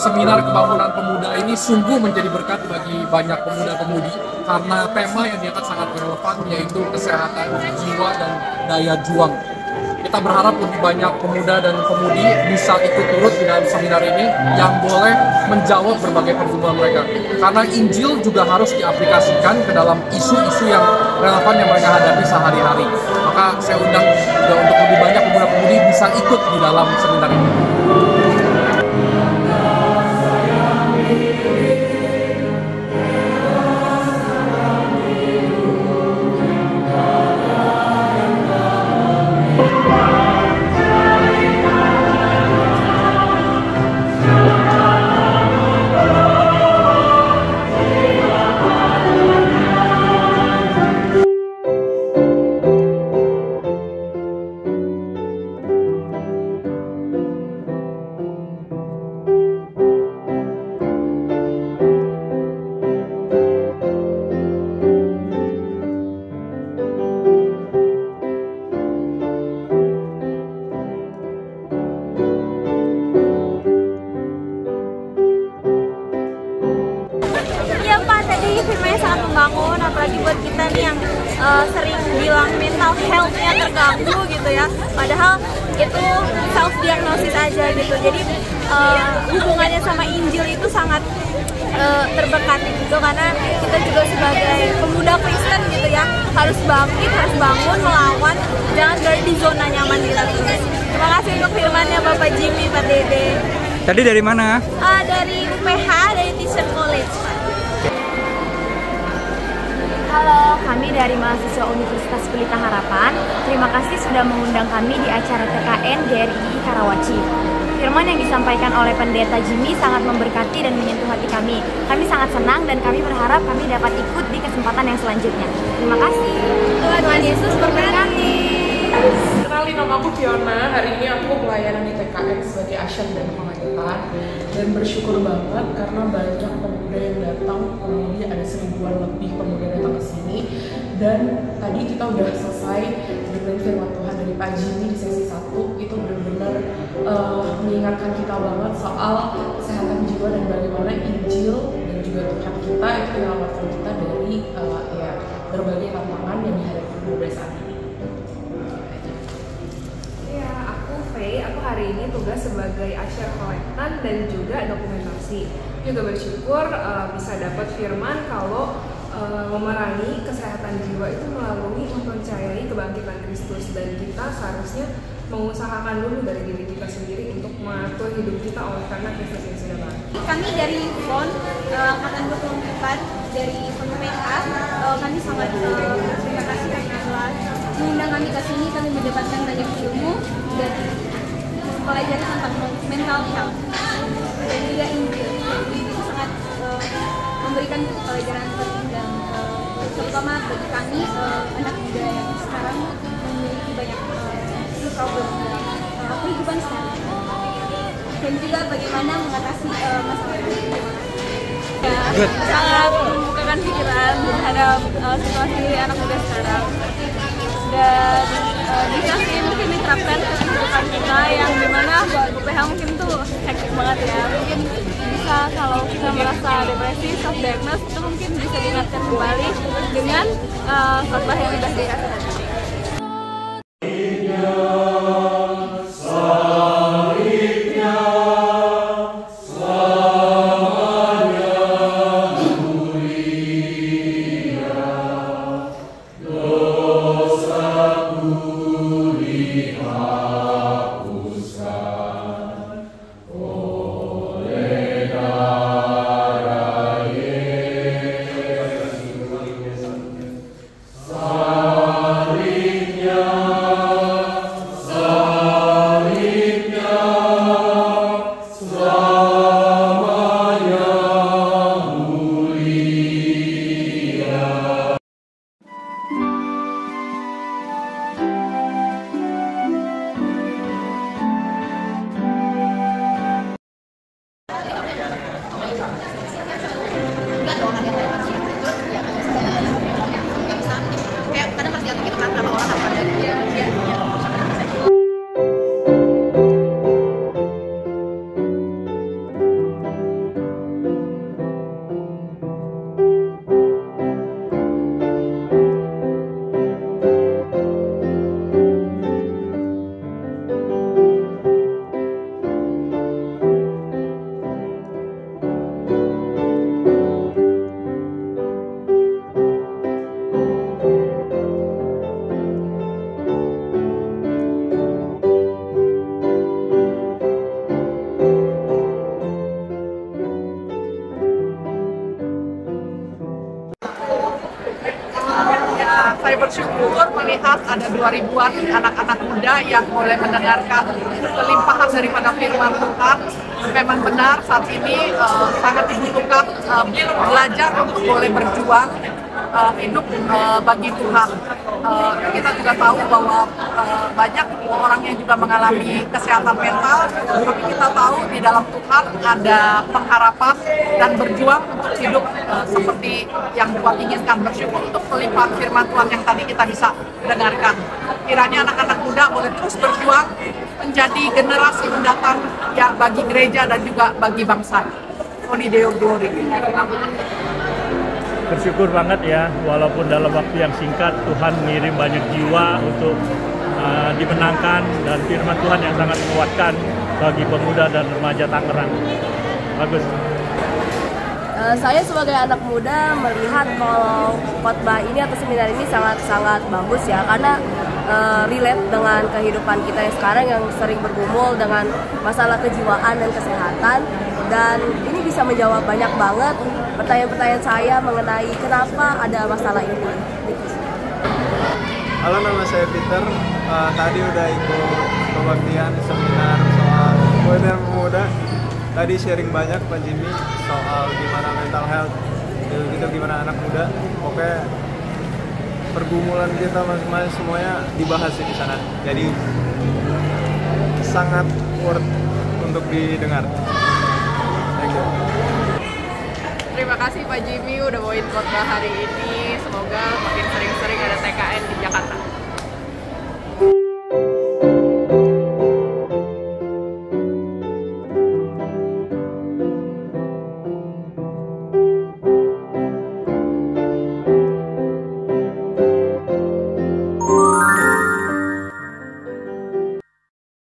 seminar kebangunan pemuda ini sungguh menjadi berkat bagi banyak pemuda-pemudi karena tema yang diangkat sangat relevan, yaitu kesehatan jiwa dan daya juang. Kita berharap lebih banyak pemuda dan pemudi bisa ikut turut di dalam seminar ini yang boleh menjawab berbagai pergumulan mereka. Karena Injil juga harus diaplikasikan ke dalam isu-isu yang relevan yang mereka hadapi sehari-hari. Maka saya undang juga untuk lebih banyak pemuda-pemudi bisa ikut di dalam seminar ini. Firmannya sangat membangun, apalagi buat kita nih yang sering bilang mental health-nya terganggu gitu ya, padahal itu self diagnosis aja gitu. Jadi hubungannya sama Injil itu sangat terbekat gitu, karena kita juga sebagai pemuda Kristen gitu ya harus bangkit, harus bangun, melawan, jangan berada di zona nyaman kita terus. Terima kasih untuk firmannya Bapak Jimmy, Pak Dede. Tadi dari mana? Dari UPH, dari Teacher College. Halo, kami dari mahasiswa Universitas Pelita Harapan. Terima kasih sudah mengundang kami di acara TKN GRI Karawaci. Firman yang disampaikan oleh Pendeta Jimmy sangat memberkati dan menyentuh hati kami. Kami sangat senang dan kami berharap kami dapat ikut di kesempatan yang selanjutnya. Terima kasih. Tuhan Yesus memberkati. Kenalin, nama aku Fiona. Hari ini aku pelayanan di TKN sebagai Asyam dan Pengayutan, dan bersyukur banget karena banyak pemuda yang datang. Kurang lebih ada 1000-an lebih pemuda datang ke sini. Dan tadi kita udah selesai dengerin firman Tuhan dari Pak Jimmy di sesi 1. Itu benar-benar mengingatkan kita banget soal kesehatan jiwa dan bagaimana Injil dan juga Tuhan kita itu menyelamatkan kita dari berbagai tantangan yang dihadapi pemuda saat ini. Aku hari ini tugas sebagai asyar kolektan dan juga dokumentasi. Juga bersyukur bisa dapat firman kalau memerangi kesehatan jiwa itu melalui mempercayai kebangkitan Kristus, dan kita seharusnya mengusahakan dulu dari diri kita sendiri untuk mengatur hidup kita oleh karena Kristus yang sudah bangkit. Kami dari FON angkatan 24 dari PMK, kami sangat terima kasih karena telah mengundang kami ke sini. Kami mendapatkan banyak ilmu dan pelajari tentang mental health dan juga Injil. Itu sangat memberikan pelajaran penting, dan terutama bagi kami anak muda yang sekarang memiliki banyak problem kehidupan sekarang, dan juga bagaimana mengatasi masalah ini. Sangat membukakan pikiran terhadap situasi anak muda sekarang, dan bisa sih mungkin diterapkan ke kehidupan kita yang dimana UPH mungkin tuh hektik banget ya. Mungkin bisa kalau kita merasa depresi, self diagnose, itu mungkin bisa diingatkan kembali dengan khotbah yang sudah dikasih. Saya bersyukur melihat ada 2.000-an anak-anak muda yang boleh mendengarkan kelimpahan daripada firman Tuhan. Memang benar saat ini sangat dibutuhkan belajar untuk boleh berjuang hidup bagi Tuhan. Kita juga tahu bahwa banyak orang yang juga mengalami kesehatan mental, tapi kita tahu di dalam Tuhan ada pengharapan dan berjuang untuk hidup seperti yang Tuhan inginkan. Bersyukur untuk kelimpahan firman Tuhan yang tadi kita bisa dengarkan. Kiranya anak-anak muda boleh terus berjuang menjadi generasi mendatang yang bagi gereja dan juga bagi bangsa. Oni Deo Glory. Bersyukur banget ya, walaupun dalam waktu yang singkat Tuhan mengirim banyak jiwa untuk dimenangkan, dan firman Tuhan yang sangat menguatkan bagi pemuda dan remaja Tangerang. Bagus. Saya sebagai anak muda melihat kalau khotbah ini atau seminar ini sangat-sangat bagus ya, karena relate dengan kehidupan kita yang sekarang yang sering bergumul dengan masalah kejiwaan dan kesehatan, dan ini bisa menjawab banyak banget pertanyaan-pertanyaan saya mengenai kenapa ada masalah ini. Halo, nama saya Peter. Tadi udah ikut pembaktian seminar soal pemuda. Tadi sharing banyak Pak Jimmy soal gimana mental health, gitu gimana anak muda. Oke, pergumulan kita masing-masing semuanya dibahas di sana. Jadi sangat worth untuk didengar. Thank you. Terima kasih Pak Jimmy udah bawain khotbah hari ini. Semoga makin sering-sering ada TKN di Jakarta.